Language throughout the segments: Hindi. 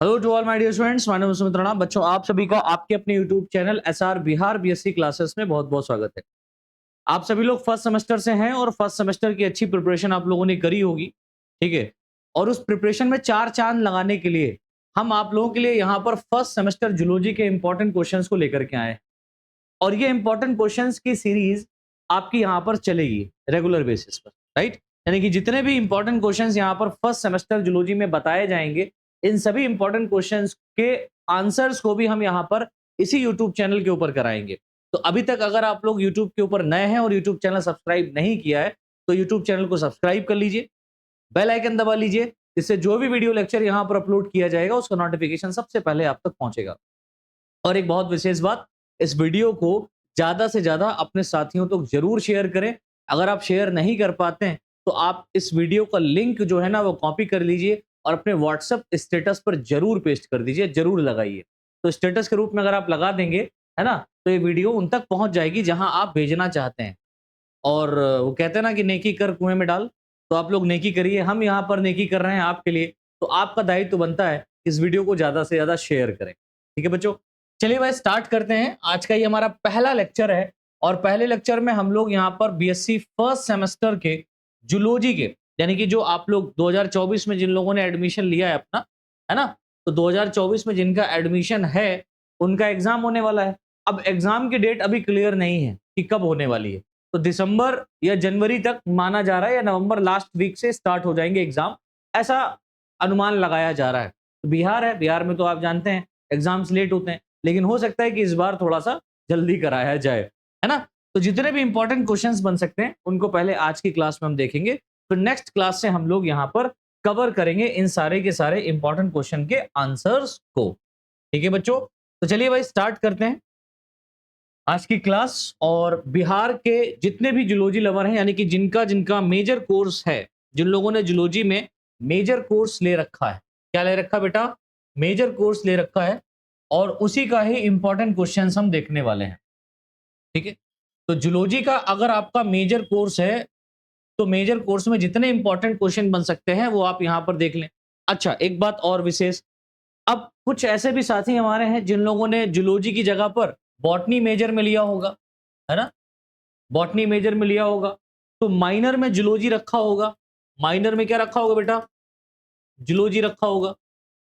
Hello to all my dear students, my name is Sumit Rana. बच्चों, आप सभी का आपके अपने YouTube channel SR Bihar BSc classes में बहुत बहुत स्वागत है। आप सभी लोग फर्स्ट सेमेस्टर से हैं और फर्स्ट सेमेस्टर की अच्छी प्रिपरेशन आप लोगों ने करी होगी, ठीक है। और उस प्रिपरेशन में चार चांद लगाने के लिए हम आप लोगों के लिए यहाँ पर फर्स्ट सेमेस्टर जूलॉजी के इंपॉर्टेंट क्वेश्चंस को लेकर के आए हैं। और ये इंपॉर्टेंट क्वेश्चंस की सीरीज आपकी यहाँ पर चलेगी रेगुलर बेसिस पर, राइट। यानी कि जितने भी इंपॉर्टेंट क्वेश्चंस यहाँ पर फर्स्ट सेमेस्टर जूलॉजी में बताए जाएंगे, इन सभी इंपॉर्टेंट क्वेश्चंस के आंसर्स को भी हम यहाँ पर इसी यूट्यूब चैनल के ऊपर कराएंगे। तो अभी तक अगर आप लोग यूट्यूब के ऊपर नए हैं और यूट्यूब चैनल सब्सक्राइब नहीं किया है तो यूट्यूब चैनल को सब्सक्राइब कर लीजिए, बेल आइकन दबा लीजिए, जिससे जो भी वीडियो लेक्चर यहाँ पर अपलोड किया जाएगा उसका नोटिफिकेशन सबसे पहले आप तक पहुंचेगा। और एक बहुत विशेष बात, इस वीडियो को ज्यादा से ज्यादा अपने साथियों तक जरूर शेयर करें। अगर आप शेयर नहीं कर पाते हैं तो आप इस वीडियो का लिंक जो है ना वो कॉपी कर लीजिए और अपने व्हाट्सएप स्टेटस पर जरूर पेस्ट कर दीजिए, जरूर लगाइए। तो स्टेटस के रूप में अगर आप लगा देंगे, है ना, तो ये वीडियो उन तक पहुंच जाएगी जहां आप भेजना चाहते हैं। और वो कहते हैं ना कि नेकी कर कुएं में डाल, तो आप लोग नेकी करिए। हम यहाँ पर नेकी कर रहे हैं आपके लिए, तो आपका दायित्व तो बनता है इस वीडियो को ज्यादा से ज्यादा शेयर करें। ठीक है बच्चों, चलिए भाई स्टार्ट करते हैं। आज का ये हमारा पहला लेक्चर है और पहले लेक्चर में हम लोग यहाँ पर बीएससी फर्स्ट सेमेस्टर के जूलॉजी के, यानी कि जो आप लोग 2024 में जिन लोगों ने एडमिशन लिया है अपना, है ना, तो 2024 में जिनका एडमिशन है उनका एग्जाम होने वाला है। अब एग्जाम की डेट अभी क्लियर नहीं है कि कब होने वाली है, तो दिसंबर या जनवरी तक माना जा रहा है या नवंबर लास्ट वीक से स्टार्ट हो जाएंगे एग्जाम, ऐसा अनुमान लगाया जा रहा है। तो बिहार है, बिहार में तो आप जानते हैं एग्जाम्स लेट होते हैं, लेकिन हो सकता है कि इस बार थोड़ा सा जल्दी कराया जाए, है ना। तो जितने भी इंपॉर्टेंट क्वेश्चंस बन सकते हैं उनको पहले आज की क्लास में हम देखेंगे, फिर नेक्स्ट क्लास से हम लोग यहाँ पर कवर करेंगे इन सारे के सारे इंपॉर्टेंट क्वेश्चन के आंसर्स को। ठीक है बच्चों, तो चलिए भाई स्टार्ट करते हैं आज की क्लास। और बिहार के जितने भी जूलॉजी लवर हैं, यानी कि जिनका जिनका मेजर कोर्स है, जिन लोगों ने जूलॉजी में मेजर कोर्स ले रखा है, क्या ले रखा बेटा, मेजर कोर्स ले रखा है, और उसी का ही इंपॉर्टेंट क्वेश्चंस हम देखने वाले हैं। ठीक है, तो जूलॉजी का अगर आपका मेजर कोर्स है तो मेजर कोर्स में जितने इंपॉर्टेंट क्वेश्चन बन सकते हैं वो आप यहां पर देख लें। अच्छा, एक बात और विशेष, अब कुछ ऐसे भी साथी हमारे हैं जिन लोगों ने जूलॉजी की जगह पर बॉटनी मेजर में लिया होगा, है ना, बॉटनी मेजर में लिया होगा, तो माइनर में जूलॉजी रखा होगा। माइनर में क्या रखा होगा बेटा, जूलॉजी रखा होगा।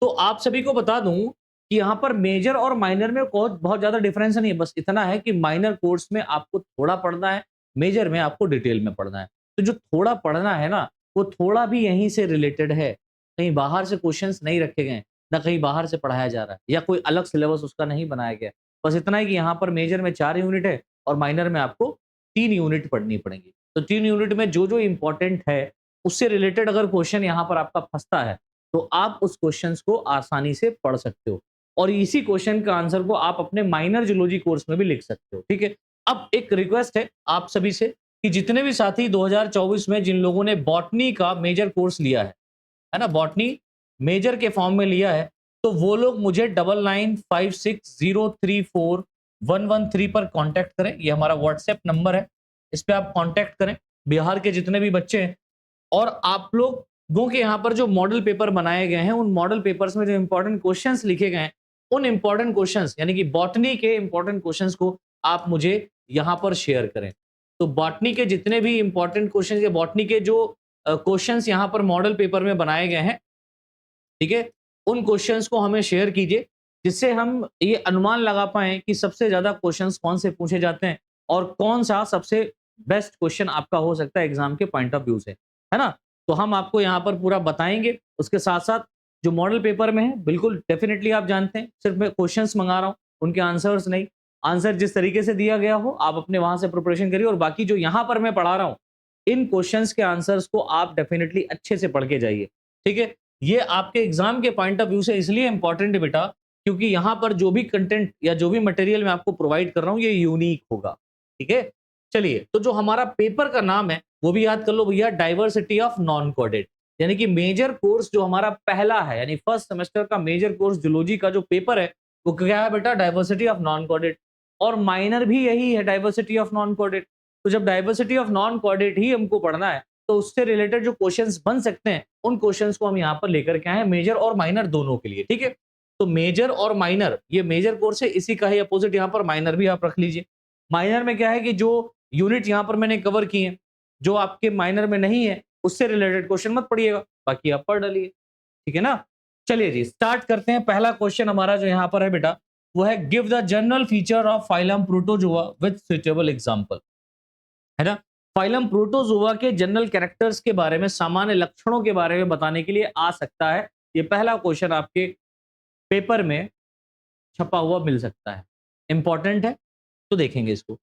तो आप सभी को बता दूं कि यहाँ पर मेजर और माइनर में बहुत बहुत ज्यादा डिफरेंस नहीं है, बस इतना है कि माइनर कोर्स में आपको थोड़ा पढ़ना है, मेजर में आपको डिटेल में पढ़ना है। तो जो थोड़ा पढ़ना है ना, वो थोड़ा भी यहीं से रिलेटेड है, कहीं बाहर से क्वेश्चंस नहीं रखे गए, ना कहीं बाहर से पढ़ाया जा रहा है, या कोई अलग सिलेबस उसका नहीं बनाया गया। बस इतना है कि यहाँ पर मेजर में 4 यूनिट है और माइनर में आपको 3 यूनिट पढ़नी पड़ेगी। तो 3 यूनिट में जो जो इंपॉर्टेंट है उससे रिलेटेड अगर क्वेश्चन यहाँ पर आपका फंसता है तो आप उस क्वेश्चंस को आसानी से पढ़ सकते हो, और इसी क्वेश्चन का आंसर को आप अपने माइनर जूलॉजी कोर्स में भी लिख सकते हो। ठीक है, अब एक रिक्वेस्ट है आप सभी से कि जितने भी साथी 2024 में जिन लोगों ने बॉटनी का मेजर कोर्स लिया है ना, बॉटनी मेजर के फॉर्म में लिया है, तो वो लोग मुझे 9956034113 पर कांटेक्ट करें। ये हमारा व्हाट्सएप नंबर है, इस पे आप कांटेक्ट करें। बिहार के जितने भी बच्चे हैं, और आप लोगों के यहाँ पर जो मॉडल पेपर बनाए गए हैं उन मॉडल पेपर्स में जो इंपॉर्टेंट क्वेश्चंस लिखे गए हैं, उन इंपॉर्टेंट क्वेश्चंस यानी कि बॉटनी के इंपॉर्टेंट क्वेश्चंस को आप मुझे यहाँ पर शेयर करें। तो बॉटनी के जितने भी इंपॉर्टेंट क्वेश्चंस या बॉटनी के जो क्वेश्चंस यहाँ पर मॉडल पेपर में बनाए गए हैं, ठीक है, उन क्वेश्चंस को हमें शेयर कीजिए, जिससे हम ये अनुमान लगा पाए कि सबसे ज्यादा क्वेश्चंस कौन से पूछे जाते हैं और कौन सा सबसे बेस्ट क्वेश्चन आपका हो सकता है एग्जाम के पॉइंट ऑफ व्यू से, है ना। तो हम आपको यहाँ पर पूरा बताएंगे। उसके साथ साथ जो मॉडल पेपर में है, बिल्कुल डेफिनेटली आप जानते हैं सिर्फ मैं क्वेश्चंस मंगा रहा हूँ, उनके आंसर्स नहीं। आंसर जिस तरीके से दिया गया हो आप अपने वहां से प्रिपरेशन करिए, और बाकी जो यहाँ पर मैं पढ़ा रहा हूँ इन क्वेश्चंस के आंसर्स को आप डेफिनेटली अच्छे से पढ़ के जाइए। ठीक है, ये आपके एग्जाम के पॉइंट ऑफ व्यू से इसलिए इंपॉर्टेंट है बेटा, क्योंकि यहाँ पर जो भी कंटेंट या जो भी मटेरियल मैं आपको प्रोवाइड कर रहा हूँ ये यूनिक होगा। ठीक है, चलिए, तो जो हमारा पेपर का नाम है वो भी याद कर लो भैया, डाइवर्सिटी ऑफ नॉन कोडेड, यानी कि मेजर कोर्स जो हमारा पहला है, यानी फर्स्ट सेमेस्टर का मेजर कोर्स जूलॉजी का जो पेपर है वो क्या है बेटा, डाइवर्सिटी ऑफ नॉन कोडेड। और माइनर भी यही है, डाइवर्सिटी ऑफ नॉन कोडेड। तो जब डाइवर्सिटी ऑफ नॉन कोडेड ही हमको पढ़ना है तो उससे रिलेटेड जो क्वेश्चंस बन सकते हैं उन क्वेश्चंस को हम यहाँ पर लेकर के आए हैं, मेजर और माइनर दोनों के लिए। ठीक है, तो मेजर और माइनर, ये मेजर कोर्स है, इसी का ही अपोजिट यहाँ पर माइनर भी आप रख लीजिए। माइनर में क्या है कि जो यूनिट यहाँ पर मैंने कवर किए हैं, जो आपके माइनर में नहीं है उससे रिलेटेड क्वेश्चन मत पढ़िएगा, बाकी आप पढ़ डालिए। ठीक है ना, चलिए जी स्टार्ट करते हैं। पहला क्वेश्चन हमारा जो यहाँ पर है बेटा, वो है give the general feature of phylum protozoa with suitable example, है ना। फाइलम प्रोटोजोआ के जनरल कैरेक्टर्स के बारे में, सामान्य लक्षणों के बारे में बताने के लिए आ सकता है। ये पहला क्वेश्चन आपके पेपर में छपा हुआ मिल सकता है, इंपॉर्टेंट है, तो देखेंगे इसको।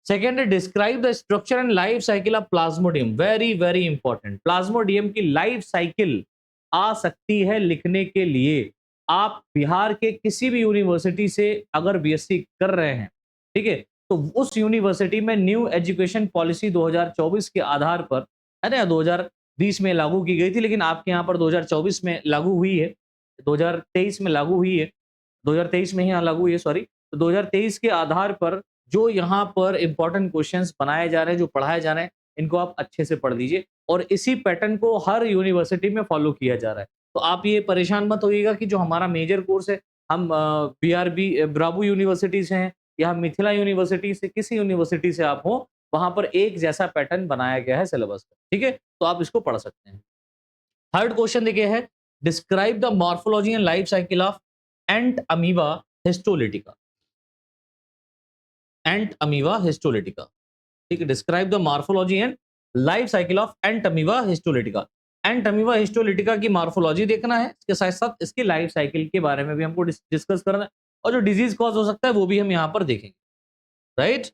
सेकेंड है describe the structure and life cycle of Plasmodium, very very important. Plasmodium की लाइफ साइकिल आ सकती है लिखने के लिए। आप बिहार के किसी भी यूनिवर्सिटी से अगर बीएससी कर रहे हैं, ठीक है, तो उस यूनिवर्सिटी में न्यू एजुकेशन पॉलिसी 2024 के आधार पर, है ना, 2020 में लागू की गई थी, लेकिन आपके यहाँ पर 2024 में लागू हुई है, 2023 में लागू हुई है, 2023 में ही यहाँ लागू हुई है, सॉरी। तो 2023 के आधार पर जो यहाँ पर इंपॉर्टेंट क्वेश्चंस बनाए जा रहे हैं, जो पढ़ाए जा रहे हैं, इनको आप अच्छे से पढ़ लीजिए और इसी पैटर्न को हर यूनिवर्सिटी में फॉलो किया जा रहा है। तो आप ये परेशान मत होइएगा कि जो हमारा मेजर कोर्स है, हम बीआरबी ब्रावो यूनिवर्सिटी से हैं या मिथिला यूनिवर्सिटी से, किसी यूनिवर्सिटी से आप हो, वहां पर एक जैसा पैटर्न बनाया गया है सिलेबस का। ठीक है, तो आप इसको पढ़ सकते हैं। थर्ड क्वेश्चन देखिए है describe the morphology and life cycle of ant amoeba histolytica. Ant amoeba histolytica, ठीक है, describe the morphology and life cycle of ant amoeba histolytica. Ant amoeba histolytica की मॉर्फोलॉजी देखना है, इसके साथ साथ इसकी लाइफ साइकिल के बारे में भी हमको डिस्कस करना है, और जो डिजीज कॉज हो सकता है वो भी हम यहाँ पर देखेंगे, राइट।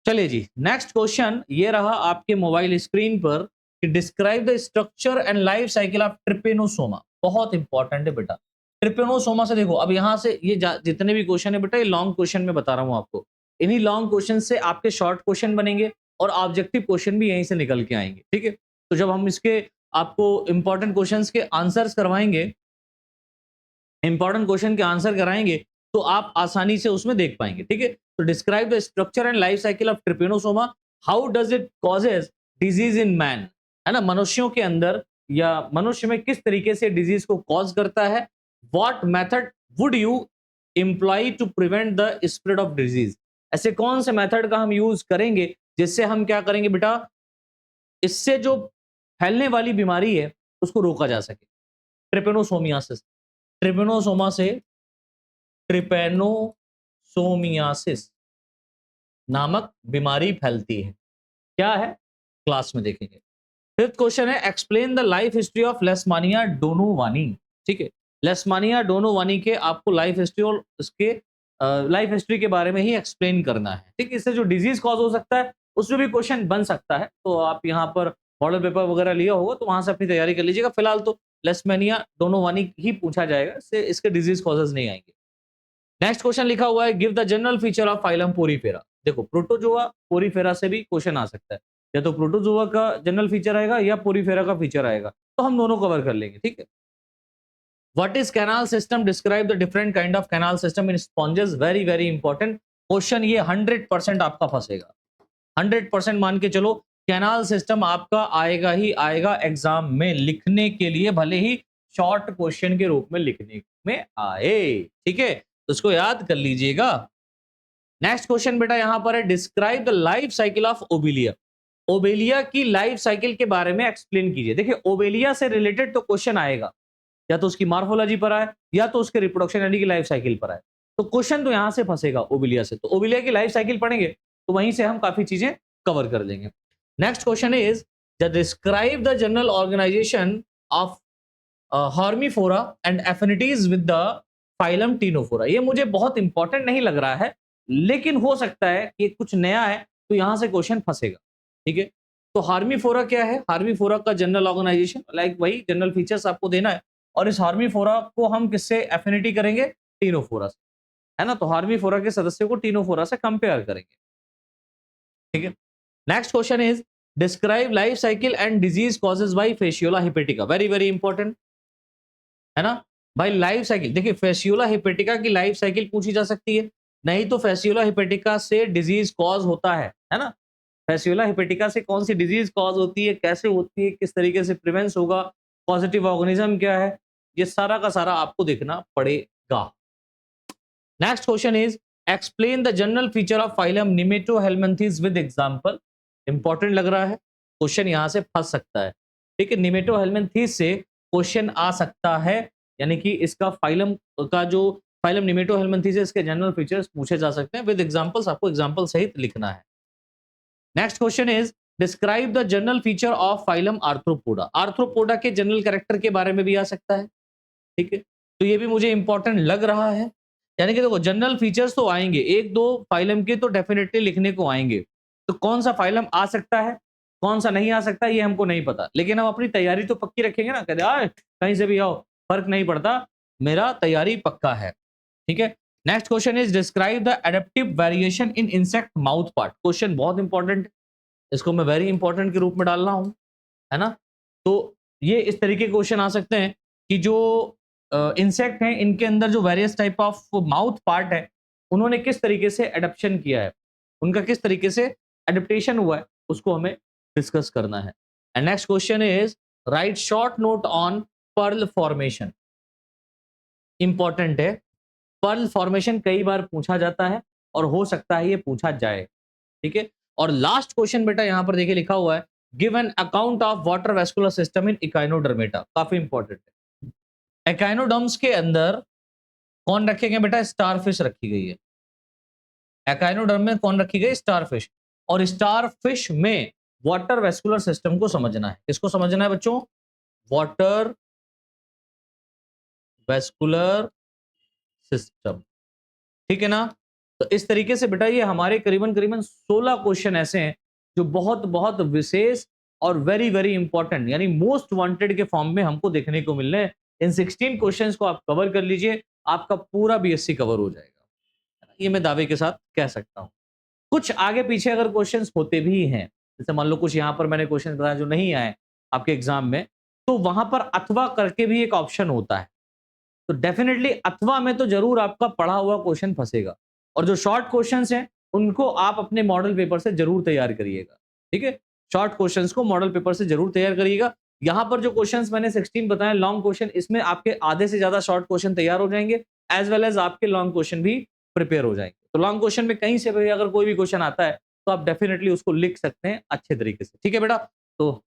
चलिए जी नेक्स्ट क्वेश्चन ये रहा आपके मोबाइल स्क्रीन पर कि describe the structure and life cycle of Trypanosoma. बहुत इंपॉर्टेंट है बेटा, ट्रिपेनोसोमा से देखो, अब यहाँ से ये जितने भी क्वेश्चन है बेटा, ये लॉन्ग क्वेश्चन में बता रहा हूँ आपको। इन्हीं लॉन्ग क्वेश्चन से आपके शॉर्ट क्वेश्चन बनेंगे और ऑब्जेक्टिव क्वेश्चन भी यहीं से निकल के आएंगे। ठीक है, तो जब हम इसके आपको इंपॉर्टेंट क्वेश्चंस के आंसर्स करवाएंगे, इंपॉर्टेंट क्वेश्चन के आंसर कराएंगे, तो आप आसानी से उसमें देख पाएंगे। ठीक है, तो describe the structure and life cycle of Trypanosoma, how does it causes disease in man, है ना, मनुष्यों के अंदर या मनुष्य में किस तरीके से डिजीज को कॉज करता है। What method would you employ to prevent the spread of disease, ऐसे कौन से मेथड का हम यूज करेंगे जिससे हम क्या करेंगे बेटा, इससे जो फैलने वाली बीमारी है उसको रोका जा सके। ट्रिपेनोसोमियासिस, ट्रिपेनोसोमा से ट्रिपेनोसोमियासिस नामक बीमारी फैलती है, क्या है क्लास में देखेंगे। फिफ्थ क्वेश्चन है explain the life history of लेशमानिया donovani. ठीक है, लेशमानिया डोनोवानी के आपको लाइफ हिस्ट्री और उसके लाइफ हिस्ट्री के बारे में ही एक्सप्लेन करना है। ठीक, इससे जो डिजीज कॉज हो सकता है उसमें भी क्वेश्चन बन सकता है, तो आप यहाँ पर मॉडल पेपर वगैरह लिया होगा तो वहां से अपनी तैयारी कर लीजिएगा। फिलहाल तो लेशमानिया डोनोवानी ही पूछा जाएगा, इसके डिजीज कॉजेज नहीं आएंगे। नेक्स्ट क्वेश्चन लिखा हुआ है give the general feature of phylum Porifera. देखो प्रोटोजोआ पोरीफेरा से भी क्वेश्चन आ सकता है, या तो प्रोटोजोआ का जनरल फीचर आएगा या पोरीफेरा का फीचर आएगा, तो हम दोनों कवर कर लेंगे। ठीक है, what is canal system, describe the different kind of canal system in sponges, very very important question, ये 100% आपका फंसेगा, 100% मान के चलो। कैनाल सिस्टम आपका आएगा ही आएगा एग्जाम में लिखने के लिए, भले ही शॉर्ट क्वेश्चन के रूप में लिखने में आए। ठीक है, तो उसको याद कर लीजिएगा। नेक्स्ट क्वेश्चन बेटा यहां पर है describe the life cycle of Obelia. Obelia की लाइफ साइकिल के बारे में एक्सप्लेन कीजिए। देखिए ओबेलिया से रिलेटेड तो क्वेश्चन आएगा, या तो उसकी मॉर्फोलॉजी पर आए या तो उसके रिप्रोडक्शन यानी कि लाइफ साइकिल पर आए, तो क्वेश्चन तो यहां से फंसेगा ओबेलिया से। तो ओबेलिया की लाइफ साइकिल पढ़ेंगे तो वहीं से हम काफी चीजें कवर कर लेंगे। Next question is describe the general organisation of Hormiphora and affinities with the phylum Ctenophora. ये मुझे बहुत इंपॉर्टेंट नहीं लग रहा है, लेकिन हो सकता है कि कुछ नया है तो यहां से क्वेश्चन फंसेगा। ठीक है, तो हार्मीफोरा क्या है, हार्मीफोरा का जनरल ऑर्गेनाइजेशन, लाइक वही जनरल फीचर्स आपको देना है, और इस हार्मीफोरा को हम किससे एफिनिटी करेंगे, टीनोफोरा से, है ना। तो हार्मीफोरा के सदस्यों को टीनोफोरा से कंपेयर करेंगे। ठीक है, next question is describe life cycle and disease causes bye Fasciola हिपेटिका, very very important, है ना भाई। लाइफ साइकिल देखिए, फेशियोला हिपेटिका की लाइफ साइकिल पूछी जा सकती है, नहीं तो फेशियोला हिपेटिका से डिजीज कॉज होता है ना। फैसियोला हेपेटिका से कौन सी डिजीज कॉज होती है, कैसे होती है, किस तरीके से प्रिवेंस होगा, पॉजिटिव ऑर्गेनिज्म क्या है, ये सारा का सारा आपको देखना पड़ेगा। Next question is explain the general feature of phylum Nemathelminthes with example. Important लग रहा है, क्वेश्चन यहां से फंस सकता है। ठीक है, निमेटोहेल्मिन्थीज से क्वेश्चन आ सकता है, यानी कि इसका फाइलम का जो फाइलम निमेटोहेल्मिन्थीज है, इसके जनरल फीचर्स पूछे जा सकते हैं विद एग्जांपल्स, आपको एग्जांपल सहित लिखना है। Next question is describe the general feature of phylum arthropoda. Arthropoda के जनरल कैरेक्टर के बारे में भी आ सकता है। ठीक है, तो ये भी मुझे इंपॉर्टेंट लग रहा है, यानी कि देखो जनरल फीचर्स तो आएंगे, एक दो फाइलम के तो डेफिनेटली लिखने को आएंगे, तो कौन सा फाइलम आ सकता है, कौन सा नहीं आ सकता, ये हमको नहीं पता, लेकिन हम अपनी तैयारी तो पक्की रखेंगे ना, कहते आए कहीं से भी आओ, फर्क नहीं पड़ता, मेरा तैयारी पक्का है। ठीक है, next question is describe the adaptive variation in insect mouth part. Question बहुत इंपॉर्टेंट, इसको मैं वेरी इंपॉर्टेंट के रूप में डाल रहा हूं, है ना। तो ये इस तरीके के क्वेश्चन आ सकते हैं कि जो इंसेक्ट हैं, इनके अंदर जो various type of mouth part है, उन्होंने किस तरीके से एडप्शन किया है, उनका किस तरीके से एडेप्टेशन हुआ है, उसको हमें डिस्कस करना है। And next question is write short note on pearl formation. Important है, पर्ल फॉर्मेशन कई बार पूछा जाता है और हो सकता है ये पूछा जाए। ठीक है, और लास्ट क्वेश्चन बेटा यहां पर देखिए लिखा हुआ है give an account of water vascular system in Echinodermata. काफी इंपॉर्टेंट है। एकाइनोडर्म्स के अंदर कौन रखे गए बेटा, स्टारफिश रखी गई है। एकाइनोडर्म में कौन रखी गई, स्टारफिश। और स्टारफिश में वाटर वेस्कुलर सिस्टम को समझना है। किसको समझना है बच्चों, वाटर वेस्कुलर सिस्टम। ठीक है ना। तो इस तरीके से बेटा ये हमारे करीबन करीबन 16 क्वेश्चन ऐसे हैं जो बहुत बहुत विशेष और वेरी वेरी इंपॉर्टेंट, यानी मोस्ट वांटेड के फॉर्म में हमको देखने को मिल रहे हैं। इन 16 क्वेश्चंस को आप कवर कर लीजिए, आपका पूरा बीएससी कवर हो जाएगा, ये मैं दावे के साथ कह सकता हूं। कुछ आगे पीछे अगर क्वेश्चंस होते भी हैं, जैसे मान लो कुछ यहां पर मैंने क्वेश्चन बताया जो नहीं आए आपके एग्जाम में, तो वहां पर अथवा करके भी एक ऑप्शन होता है, तो डेफिनेटली अथवा में तो जरूर आपका पढ़ा हुआ क्वेश्चन फंसेगा। और जो शॉर्ट क्वेश्चंस हैं उनको आप अपने मॉडल पेपर से जरूर तैयार करिएगा। ठीक है, शॉर्ट क्वेश्चंस को मॉडल पेपर से जरूर तैयार करिएगा। यहां पर जो क्वेश्चंस मैंने 16 बताए लॉन्ग क्वेश्चन, इसमें आपके आधे से ज्यादा शॉर्ट क्वेश्चन तैयार हो जाएंगे, एज वेल एज आपके लॉन्ग क्वेश्चन भी प्रिपेयर हो जाएंगे। तो लॉन्ग क्वेश्चन में कहीं से भी अगर कोई भी क्वेश्चन आता है तो आप डेफिनेटली उसको लिख सकते हैं अच्छे तरीके से। ठीक है बेटा, तो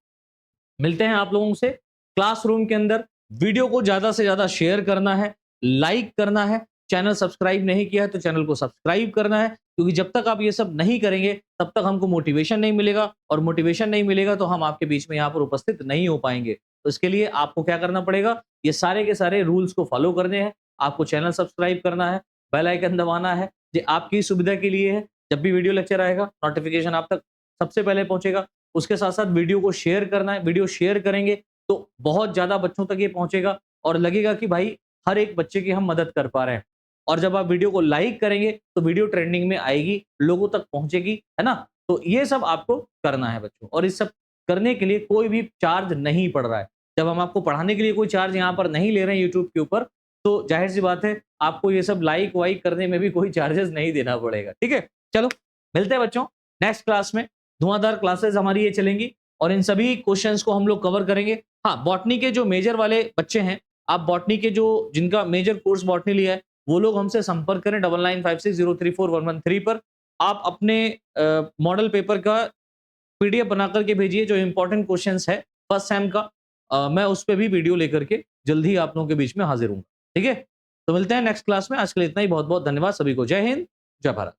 मिलते हैं आप लोगों से क्लासरूम के अंदर। वीडियो को ज्यादा से ज्यादा शेयर करना है, लाइक करना है, चैनल सब्सक्राइब नहीं किया है तो चैनल को सब्सक्राइब करना है, क्योंकि जब तक आप ये सब नहीं करेंगे तब तक हमको मोटिवेशन नहीं मिलेगा, और मोटिवेशन नहीं मिलेगा तो हम आपके बीच में यहाँ पर उपस्थित नहीं हो पाएंगे। तो इसके लिए आपको क्या करना पड़ेगा, ये सारे के सारे रूल्स को फॉलो करने हैं। आपको चैनल सब्सक्राइब करना है, बेल आइकन दबाना है, ये आपकी सुविधा के लिए है। जब भी वीडियो लेक्चर आएगा नोटिफिकेशन आप तक सबसे पहले पहुंचेगा। उसके साथ साथ वीडियो को शेयर करना है, वीडियो शेयर करेंगे तो बहुत ज्यादा बच्चों तक ये पहुंचेगा और लगेगा कि भाई हर एक बच्चे की हम मदद कर पा रहे हैं। और जब आप वीडियो को लाइक करेंगे तो वीडियो ट्रेंडिंग में आएगी, लोगों तक पहुंचेगी, है ना। तो ये सब आपको करना है बच्चों, और इस सब करने के लिए कोई भी चार्ज नहीं पड़ रहा है। जब हम आपको पढ़ाने के लिए कोई चार्ज यहाँ पर नहीं ले रहे हैं यूट्यूब के ऊपर, तो जाहिर सी बात है आपको ये सब लाइक वाइक करने में भी कोई चार्जेस नहीं देना पड़ेगा। ठीक है, चलो मिलते हैं बच्चों नेक्स्ट क्लास में। धुआंधार क्लासेस हमारी ये चलेंगी और इन सभी क्वेश्चंस को हम लोग कवर करेंगे। हाँ, बॉटनी के जो मेजर वाले बच्चे हैं, आप बॉटनी के जो जिनका मेजर कोर्स बॉटनी लिया है वो लोग हमसे संपर्क करें 9956034113 पर। आप अपने मॉडल पेपर का पीडीएफ बना करके भेजिए, जो इंपॉर्टेंट क्वेश्चंस है फर्स्ट सेम का, मैं उस पर भी वीडियो लेकर के जल्द ही आप लोगों के बीच में हाजिर हूँ। ठीक है, तो मिलते हैं नेक्स्ट क्लास में। आज के लिए इतना ही, बहुत बहुत धन्यवाद सभी को। जय हिंद, जय भारत।